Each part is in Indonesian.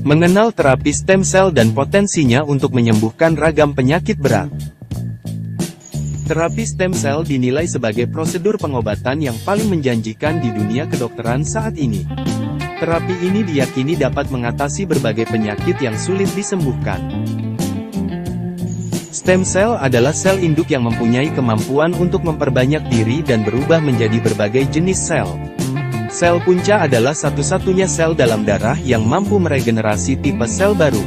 Mengenal terapi stem cell dan potensinya untuk menyembuhkan ragam penyakit berat. Terapi stem cell dinilai sebagai prosedur pengobatan yang paling menjanjikan di dunia kedokteran saat ini. Terapi ini diyakini dapat mengatasi berbagai penyakit yang sulit disembuhkan. Stem cell adalah sel induk yang mempunyai kemampuan untuk memperbanyak diri dan berubah menjadi berbagai jenis sel. Sel punca adalah satu-satunya sel dalam darah yang mampu meregenerasi tipe sel baru.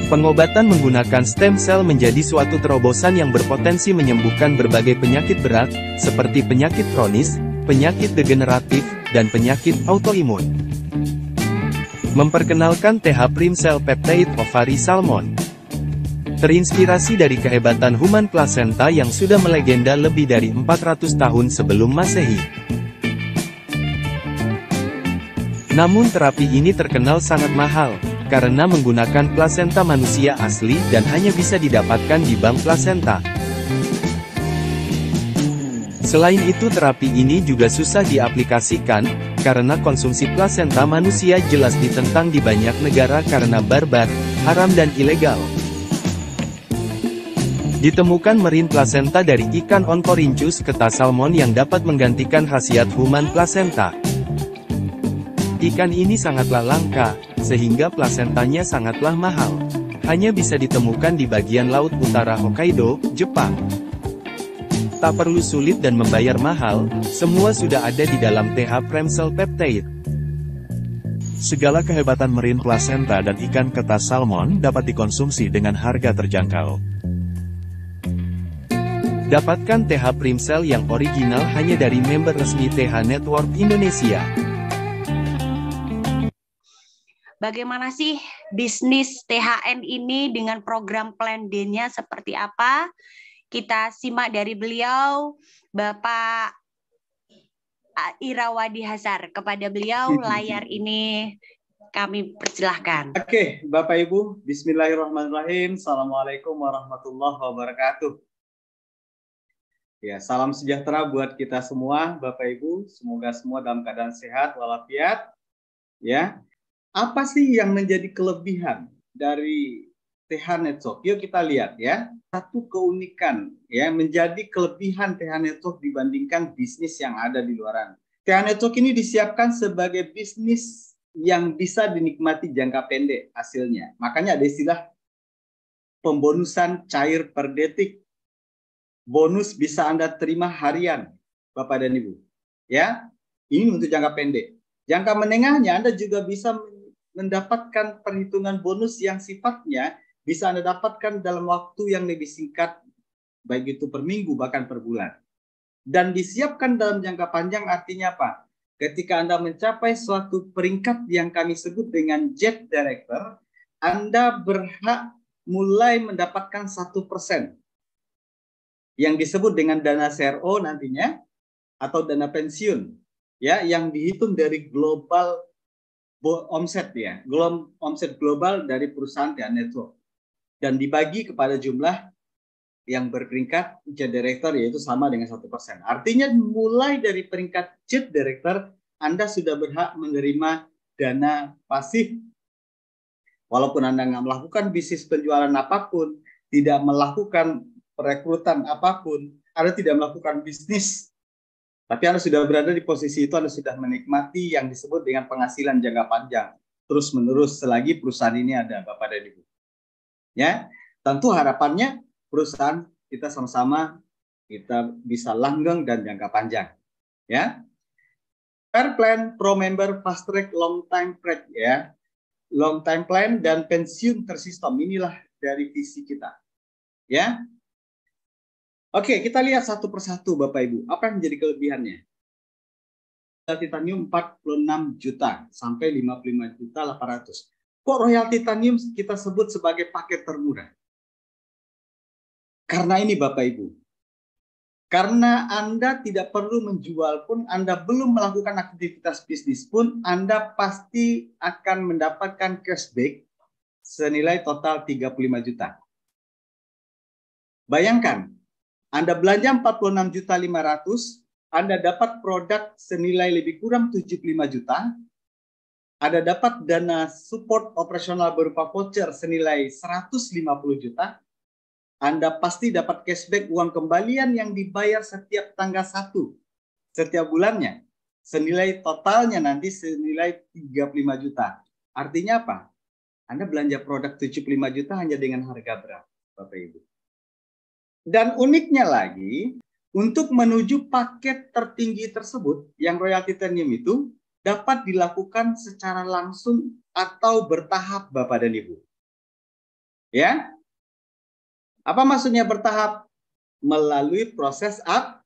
Pengobatan menggunakan stem cell menjadi suatu terobosan yang berpotensi menyembuhkan berbagai penyakit berat, seperti penyakit kronis, penyakit degeneratif, dan penyakit autoimun. Memperkenalkan TH Prime Cell Peptide Ovari Salmon. Terinspirasi dari kehebatan human placenta yang sudah melegenda lebih dari 400 tahun sebelum Masehi. Namun terapi ini terkenal sangat mahal, karena menggunakan plasenta manusia asli dan hanya bisa didapatkan di bank plasenta. Selain itu terapi ini juga susah diaplikasikan, karena konsumsi plasenta manusia jelas ditentang di banyak negara karena barbar, haram dan ilegal. Ditemukan marine placenta dari ikan Oncorhynchus keta salmon yang dapat menggantikan khasiat human placenta. Ikan ini sangatlah langka, sehingga plasentanya sangatlah mahal. Hanya bisa ditemukan di bagian laut utara Hokkaido, Jepang. Tak perlu sulit dan membayar mahal, semua sudah ada di dalam TH Prime Cell Peptide. Segala kehebatan marine placenta dan ikan keta salmon dapat dikonsumsi dengan harga terjangkau. Dapatkan TH Prime Cell yang original hanya dari member resmi TH Network Indonesia. Bagaimana sih bisnis THN ini dengan program Plan D-nya seperti apa? Kita simak dari beliau, Bapak Irawadi Hasar. Kepada beliau, layar ini kami persilahkan. Oke, Bapak Ibu, bismillahirrahmanirrahim. Assalamualaikum warahmatullahi wabarakatuh. Ya, salam sejahtera buat kita semua, Bapak Ibu. Semoga semua dalam keadaan sehat walafiat. Ya. Apa sih yang menjadi kelebihan dari TH Network? Yuk kita lihat ya. Satu keunikan ya menjadi kelebihan TH Network dibandingkan bisnis yang ada di luaran. TH Network ini disiapkan sebagai bisnis yang bisa dinikmati jangka pendek hasilnya. Makanya ada istilah pembonusan cair per detik. Bonus bisa Anda terima harian, Bapak dan Ibu. Ya, ini untuk jangka pendek. Jangka menengahnya Anda juga bisa mendapatkan perhitungan bonus yang sifatnya bisa Anda dapatkan dalam waktu yang lebih singkat, baik itu per minggu bahkan per bulan. Dan disiapkan dalam jangka panjang artinya apa? Ketika Anda mencapai suatu peringkat yang kami sebut dengan Jet Director, Anda berhak mulai mendapatkan 1% yang disebut dengan dana CRO nantinya atau dana pensiun ya yang dihitung dari global omset ya, omset global dari perusahaan TH Network dan dibagi kepada jumlah yang berperingkat Jet Director yaitu sama dengan 1%. Artinya mulai dari peringkat Jet Director Anda sudah berhak menerima dana pasif. Walaupun Anda nggak melakukan bisnis penjualan apapun, tidak melakukan perekrutan apapun, Anda tidak melakukan bisnis. Tapi Anda sudah berada di posisi itu, Anda sudah menikmati yang disebut dengan penghasilan jangka panjang. Terus menerus selagi perusahaan ini ada, Bapak dan Ibu. Ya, tentu harapannya perusahaan kita sama-sama kita bisa langgeng dan jangka panjang. Ya, Fair Plan, Pro Member, Fast Track, Long Time Track ya, Long Time Plan dan pensiun tersistem inilah dari visi kita. Ya. Oke, kita lihat satu persatu Bapak Ibu. Apa yang menjadi kelebihannya? Titanium 46 juta sampai 55 juta 800. Kok Royal Titanium kita sebut sebagai paket termurah? Karena ini Bapak Ibu. Karena Anda tidak perlu menjual pun, Anda belum melakukan aktivitas bisnis pun, Anda pasti akan mendapatkan cashback senilai total 35 juta. Bayangkan, Anda belanja 46.500.000, Anda dapat produk senilai lebih kurang 75 juta, Ada dapat dana support operasional berupa voucher senilai 150 juta. Anda pasti dapat cashback uang kembalian yang dibayar setiap tanggal 1 setiap bulannya. Senilai totalnya nanti senilai 35 juta. Artinya apa? Anda belanja produk 75 juta hanya dengan harga berapa, Bapak Ibu? Dan uniknya lagi, untuk menuju paket tertinggi tersebut, yang Royal Titanium itu, dapat dilakukan secara langsung atau bertahap, Bapak dan Ibu. Ya, apa maksudnya bertahap? Melalui proses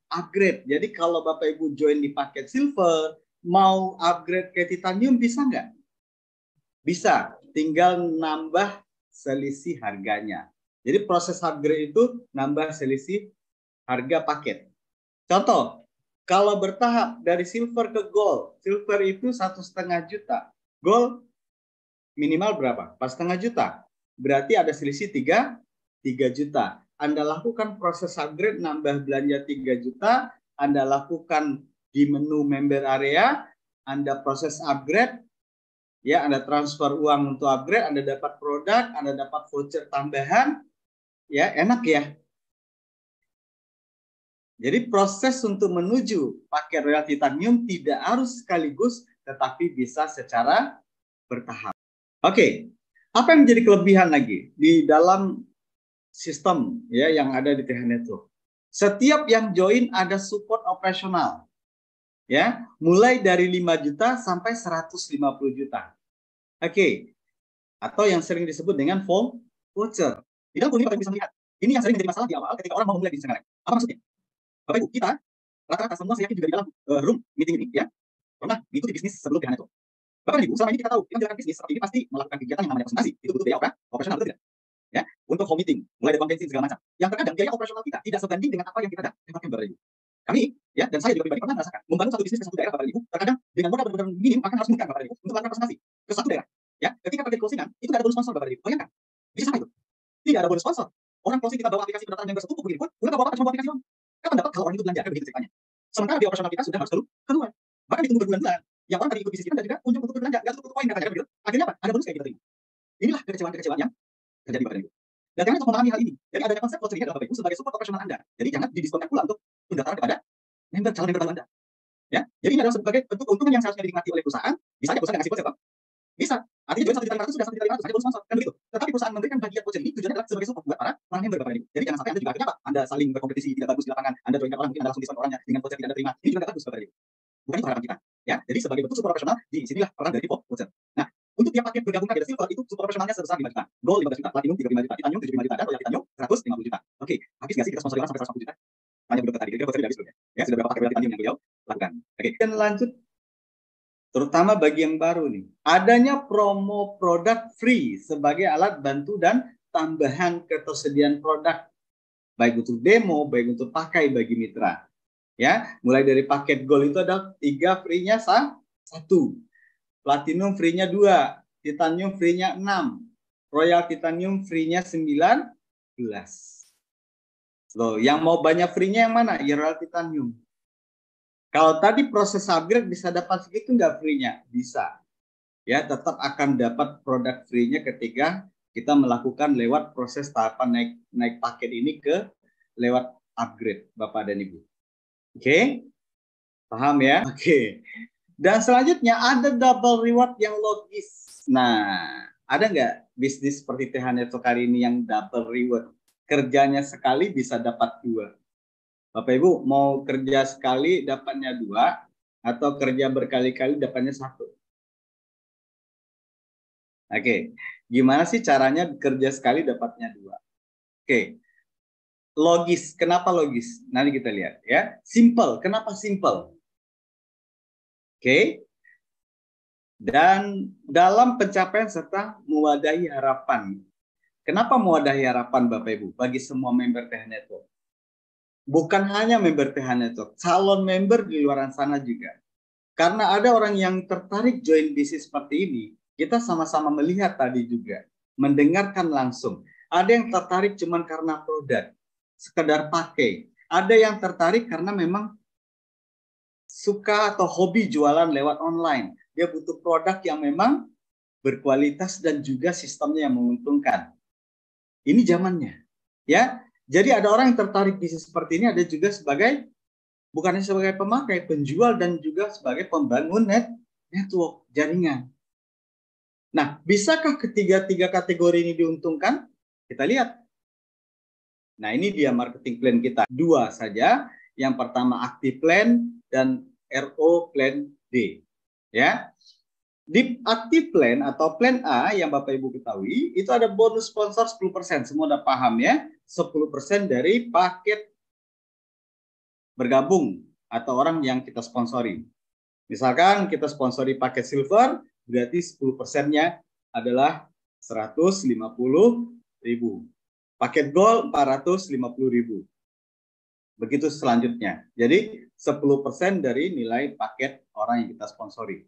upgrade. Jadi kalau Bapak Ibu join di paket silver, mau upgrade ke titanium bisa nggak? Bisa, tinggal nambah selisih harganya. Jadi proses upgrade itu nambah selisih harga paket. Contoh, kalau bertahap dari silver ke gold, silver itu 1,5 juta, gold minimal berapa? 4,5 juta. Berarti ada selisih 3 juta. Anda lakukan proses upgrade, nambah belanja 3 juta, Anda lakukan di menu member area, Anda proses upgrade, ya, Anda transfer uang untuk upgrade, Anda dapat produk, Anda dapat voucher tambahan, ya, enak ya. Jadi proses untuk menuju paket Royal Titanium tidak harus sekaligus, tetapi bisa secara bertahap. Oke, apa yang menjadi kelebihan lagi di dalam sistem ya yang ada di TH Network? Setiap yang join ada support operasional, ya, mulai dari 5 juta sampai 150 juta. Oke, atau yang sering disebut dengan voucher. Di dalam ini Bapak bisa melihat, ini yang sering menjadi masalah di awal ketika orang mau memulai bisnis sekarang. Apa maksudnya? Bapak Ibu, kita rata-rata semua saya yakin juga di dalam room meeting ini, ya, pernah mengikuti bisnis sebelum TH Network. Bapak Ibu, selama ini kita tahu, kita menjalankan bisnis seperti ini pasti melakukan kegiatan yang namanya presentasi. Itu butuh biaya operasional, betul tidak? Ya, untuk home meeting, mulai dari uang bensin segala macam. Yang terkadang biaya operasional kita tidak sebanding dengan apa yang kita dapatkan, Bapak Ibu. Kami, ya, dan saya juga pribadi pernah merasakan membangun satu bisnis ke satu daerah, Bapak Ibu. Terkadang dengan modal benar-benar minim, akan harus menekan Bapak Ibu untuk melakukan presentasi ke satu daerah. Ya, ketika terjadi closingan, itu tidak ada bonus sponsor, Bapak Ibu. Bayangkan, bisa apa itu? Tidak ada bonus sponsor. Orang closing kita bawa aplikasi pendaftaran member setumpuk begini pun, udah bawa cuma bawa aplikasi doang. Kapan dapat kalau orang itu belanja? Begitu ceritanya. Sementara di operasional kita sudah harus keluar. Bahkan ditunggu berbulan-bulan. Yang orang tadi ikut bisnis kita dan juga unjuk untuk belanja, nggak tutup poin katanya begitu. Akhirnya apa? Ada bonus kayak gitu tadi. Inilah kekecewaan-kekecewaan yang terjadi Bapak Ibu. Dan kami untuk memahami hal ini, jadi adanya konsep voucher ini adalah Bapak Ibu sebagai support operasional Anda. Jadi jangan didiskonkan pula untuk pendaftaran kepada member, calon member baru Anda. Ya, jadi ini adalah sebagai bentuk keuntungan yang seharusnya dinikmati oleh perusahaan. Bisa aja perusahaan ngasih voucher, Pak? Bisa. Artinya join 1.500.000 sudah 1.500.000 ada bonus sponsor, kan begitu. Tetapi perusahaan memberikan bagian voucher ini tujuannya adalah sebagai support buat para member Bapak Ibu. Jadi jangan sampai Anda juga akhirnya apa? Anda saling berkompetisi tidak bagus di lapangan. Anda joinkan orang mungkin Anda langsung diskon orangnya dengan voucher tidak Anda terima. Ini juga tidak bagus Bapak Ibu. Bukan itu harapan kita. Ya, jadi sebagai bentuk support operasional di sinilah peran dari voucher. Nah, untuk tiap paket bergabung paket silver itu support operasionalnya sebesar 5 juta. Gold 15 juta, platinum 35 juta, titanium 75 juta, dan royal titanium 150 juta. Oke, habis nggak sih kita sponsori orang sampai 150 juta? Tanya beliau tadi, kira-kira voucher habis belum ya? Ya, sudah berapa paket royal titanium yang beliau lakukan? Oke, dan lanjut terutama bagi yang baru nih. Adanya promo produk free sebagai alat bantu dan tambahan ketersediaan produk baik untuk demo, baik untuk pakai bagi mitra. Ya, mulai dari paket gold itu ada 3 free-nya 1. Platinum free-nya 2, titanium free-nya 6, royal titanium free-nya 19. Loh, yang mau banyak free-nya yang mana? Ya royal titanium. Kalau tadi proses upgrade bisa dapat segitu nggak free-nya? Bisa. Ya, tetap akan dapat produk free-nya ketika kita melakukan lewat proses tahapan naik paket ini ke lewat upgrade, Bapak dan Ibu. Oke? Paham ya? Oke. Dan selanjutnya ada double reward yang logis. Nah, ada nggak bisnis seperti TH Network hari ini yang double reward? Kerjanya sekali bisa dapat 2. Bapak Ibu mau kerja sekali dapatnya 2 atau kerja berkali-kali dapatnya 1? Oke, gimana sih caranya kerja sekali dapatnya 2? Oke, logis. Kenapa logis? Nanti kita lihat ya. Simple. Kenapa simple? Oke. Dan dalam pencapaian serta mewadahi harapan. Kenapa mewadahi harapan Bapak Ibu bagi semua member TH Network? Bukan hanya member TH Network, calon member di luar sana juga. Karena ada orang yang tertarik join bisnis seperti ini, kita sama-sama melihat tadi juga, mendengarkan langsung. Ada yang tertarik cuma karena produk, sekedar pakai. Ada yang tertarik karena memang suka atau hobi jualan lewat online. dia butuh produk yang memang berkualitas dan juga sistemnya yang menguntungkan. Ini zamannya, ya. Jadi ada orang yang tertarik bisnis seperti ini, ada juga sebagai bukan hanya sebagai pemakai, penjual dan juga sebagai pembangun network jaringan. Nah, bisakah ketiga-tiga kategori ini diuntungkan? Kita lihat. Nah, ini dia marketing plan kita. 2 saja. Yang pertama active plan dan RO plan D. Ya. Di active plan atau plan A yang Bapak Ibu ketahui, itu ada bonus sponsor 10%. Semua udah paham ya. 10% dari paket bergabung atau orang yang kita sponsori. Misalkan kita sponsori paket silver, berarti 10%-nya adalah 150.000. Paket gold 450.000. Begitu selanjutnya. Jadi 10% dari nilai paket orang yang kita sponsori.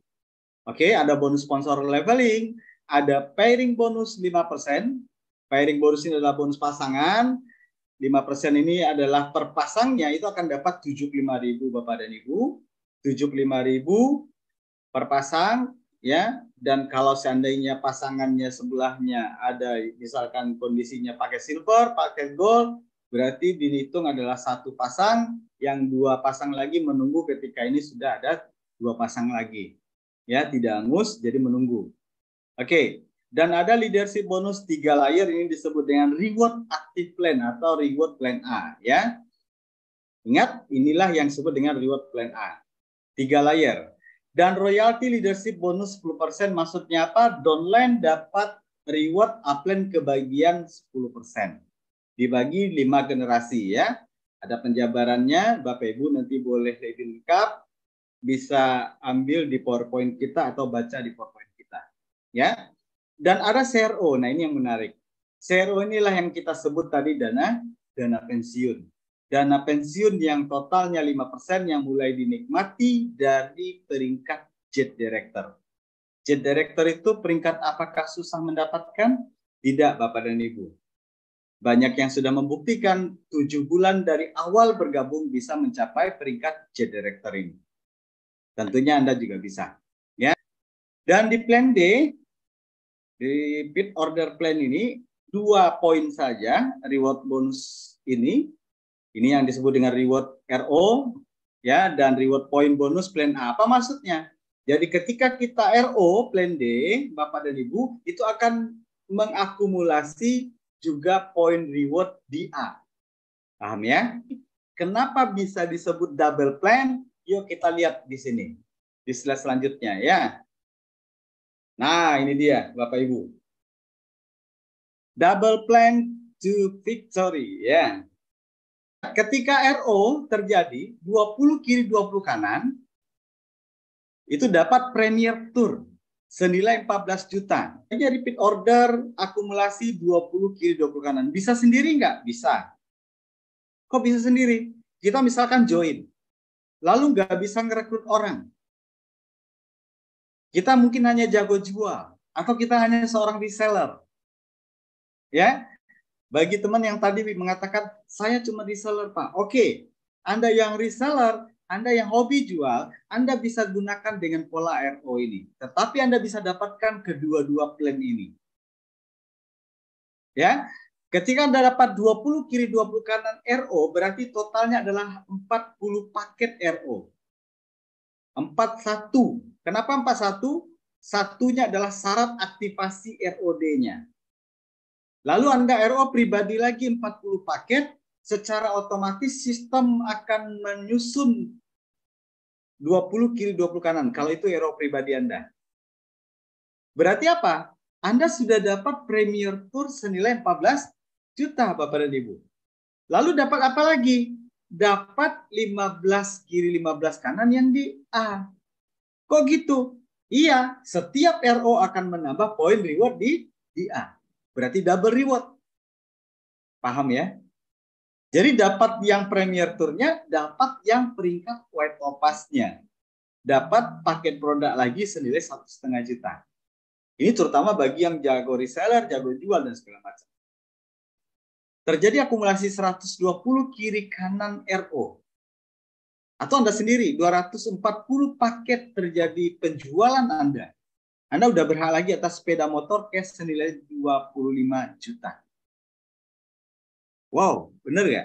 Oke, ada bonus sponsor leveling, ada pairing bonus 5%. Pairing bonus ini adalah bonus pasangan. 5% ini adalah per pasangnya itu akan dapat 75.000 Bapak dan Ibu. 75.000 per pasang ya, dan kalau seandainya pasangannya sebelahnya ada misalkan kondisinya pakai silver, pakai gold, berarti dihitung adalah 1 pasang, yang 2 pasang lagi menunggu ketika ini sudah ada 2 pasang lagi. Ya, tidak hangus jadi menunggu. Oke, dan ada leadership bonus 3 layer, ini disebut dengan reward active plan atau reward plan A ya. Ingat, inilah yang disebut dengan reward plan A. 3 layer. Dan royalty leadership bonus 10%, maksudnya apa? Downline dapat reward upline kebagian 10%. Dibagi 5 generasi ya. Ada penjabarannya, Bapak Ibu nanti boleh lebih lengkap, bisa ambil di PowerPoint kita atau baca di PowerPoint kita. Ya. Dan ada CRO, nah ini yang menarik. CRO inilah yang kita sebut tadi dana pensiun. Dana pensiun yang totalnya 5% yang mulai dinikmati dari peringkat Jet Director. Jet Director itu peringkat apakah susah mendapatkan? Tidak Bapak dan Ibu. Banyak yang sudah membuktikan 7 bulan dari awal bergabung bisa mencapai peringkat Jet Director ini. Tentunya Anda juga bisa. Ya. Dan di plan D, di bid order plan ini 2 poin saja reward bonus ini. Ini yang disebut dengan reward RO ya, dan reward point bonus plan A. Apa maksudnya? Jadi ketika kita RO plan D, Bapak dan Ibu, itu akan mengakumulasi juga poin reward di A. Paham ya? Kenapa bisa disebut double plan? Yuk kita lihat di sini. Di slide selanjutnya ya. Nah, ini dia Bapak Ibu. Double plan to victory ya. Ketika RO terjadi 20 kiri 20 kanan, itu dapat Premier Tour senilai 14 juta. Jadi repeat order akumulasi 20 kiri 20 kanan. Bisa sendiri nggak? Bisa. Kok bisa sendiri? Kita misalkan join, lalu nggak bisa ngerekrut orang. Kita mungkin hanya jago jual, atau kita hanya seorang reseller. Ya. Bagi teman yang tadi mengatakan, saya cuma reseller Pak. Oke, Anda yang reseller, Anda yang hobi jual, Anda bisa gunakan dengan pola RO ini. Tetapi Anda bisa dapatkan kedua-dua plan ini. Ya, ketika Anda dapat 20 kiri 20 kanan RO, berarti totalnya adalah 40 paket RO. 41. Kenapa 41? Satunya adalah syarat aktivasi ROD-nya. Lalu Anda RO pribadi lagi 40 paket, secara otomatis sistem akan menyusun 20 kiri 20 kanan. Kalau itu RO pribadi Anda. Berarti apa? Anda sudah dapat Premier Tour senilai 14 juta Bapak dan Ibu. Lalu dapat apa lagi? Dapat 15 kiri 15 kanan yang di A. Kok gitu? Iya, setiap RO akan menambah poin reward di A. Berarti double reward. Paham ya? Jadi dapat yang Premier Tour-nya, dapat yang peringkat White Opus-nya. Dapat paket produk lagi senilai 1,5 juta. Ini terutama bagi yang jago reseller, jago jual, dan segala macam. Terjadi akumulasi 120 kiri kanan RO. Atau Anda sendiri, 240 paket terjadi penjualan Anda. Anda udah berhak lagi atas sepeda motor cash senilai 25 juta. Wow, bener ya?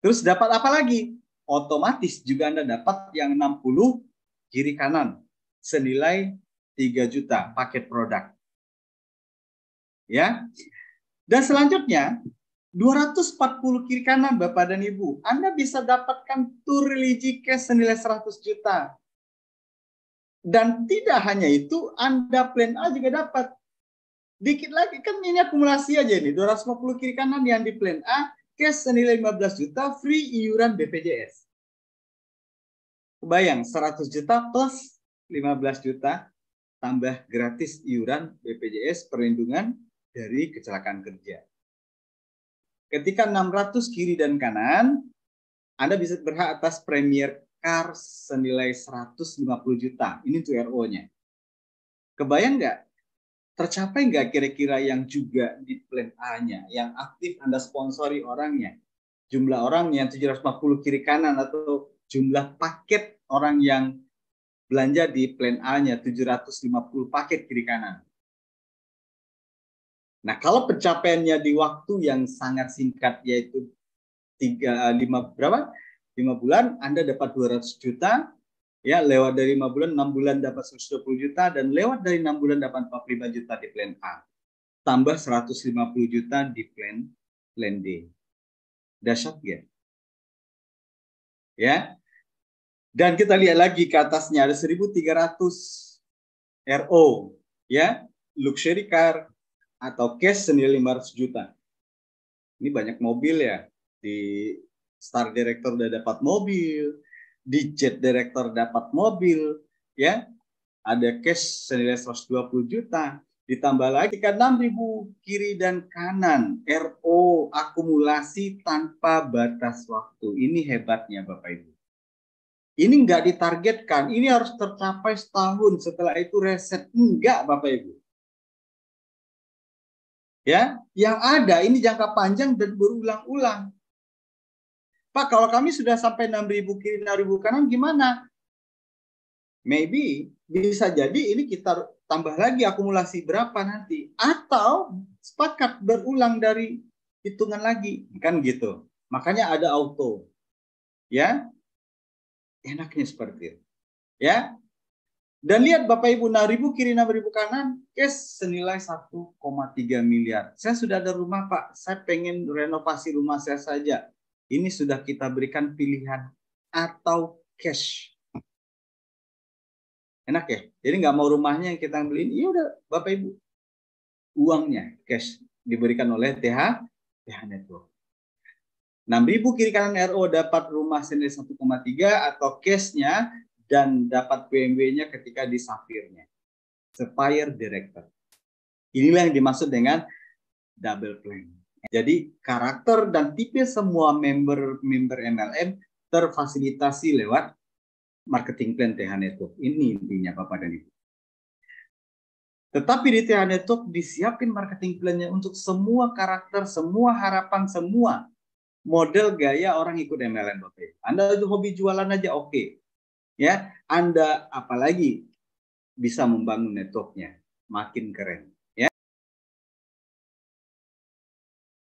Terus dapat apa lagi? Otomatis juga Anda dapat yang 60 kiri kanan senilai 3 juta paket produk. Ya. Dan selanjutnya 240 kiri kanan Bapak dan Ibu. Anda bisa dapatkan tur religi cash senilai 100 juta. Dan tidak hanya itu, Anda plan A juga dapat. Dikit lagi, kan ini akumulasi aja nih. 250 kiri kanan yang di plan A, cash senilai 15 juta, free iuran BPJS. Kebayang, 100 juta plus 15 juta, tambah gratis iuran BPJS perlindungan dari kecelakaan kerja. Ketika 600 kiri dan kanan, Anda bisa berhak atas Premier Car senilai 150 juta. Ini tuh RO-nya. Kebayang nggak? Tercapai nggak kira-kira yang juga di plan A-nya, yang aktif Anda sponsori orangnya? Jumlah orang yang 750 kiri kanan atau jumlah paket orang yang belanja di plan A-nya 750 paket kiri kanan. Nah, kalau pencapaiannya di waktu yang sangat singkat, yaitu 5 bulan, Anda dapat 200 juta, ya, lewat dari 5 bulan, 6 bulan dapat 120 juta, dan lewat dari 6 bulan dapat 45 juta di plan A. Tambah 150 juta di plan D. Dahsyat ya? Ya. Dan kita lihat lagi ke atasnya, ada 1.300 RO, ya, luxury car, atau cash senilai 500 juta. Ini banyak mobil ya. Di Star Director udah dapat mobil, di Jet Director dapat mobil, ya. Ada cash senilai 120 juta. Ditambah lagi kan 6.000 kiri dan kanan. RO akumulasi tanpa batas waktu. Ini hebatnya Bapak Ibu. Ini nggak ditargetkan. Ini harus tercapai setahun. Setelah itu reset. Enggak Bapak Ibu. Ya, yang ada ini jangka panjang dan berulang-ulang. Pak, kalau kami sudah sampai 6.000 kiri, 6.000 kanan gimana? Maybe bisa jadi ini kita tambah lagi akumulasi berapa nanti, atau sepakat berulang dari hitungan lagi, kan gitu. Makanya ada auto. Ya. Enaknya seperti itu. Ya. Dan lihat Bapak Ibu, 6.000 kiri 6.000 kanan, cash senilai 1,3 miliar. Saya sudah ada rumah Pak, saya pengen renovasi rumah saya saja. Ini sudah kita berikan pilihan atau cash. Enak ya? Jadi nggak mau rumahnya yang kita beliin, iya udah Bapak Ibu. Uangnya cash diberikan oleh TH Network. 6.000 kiri kanan RO dapat rumah senilai 1,3 atau cashnya, dan dapat BMW-nya ketika di Sapphire-nya. Sapphire Director. Inilah yang dimaksud dengan double plan. Jadi karakter dan tipe semua member MLM terfasilitasi lewat marketing plan TH Network. Ini intinya Bapak dan Ibu. Tetapi di TH Network disiapin marketing plan-nya untuk semua karakter, semua harapan, semua model gaya orang ikut MLM Bapak Ibu. Anda hobi jualan aja oke. Ya, Anda apalagi bisa membangun networknya makin keren.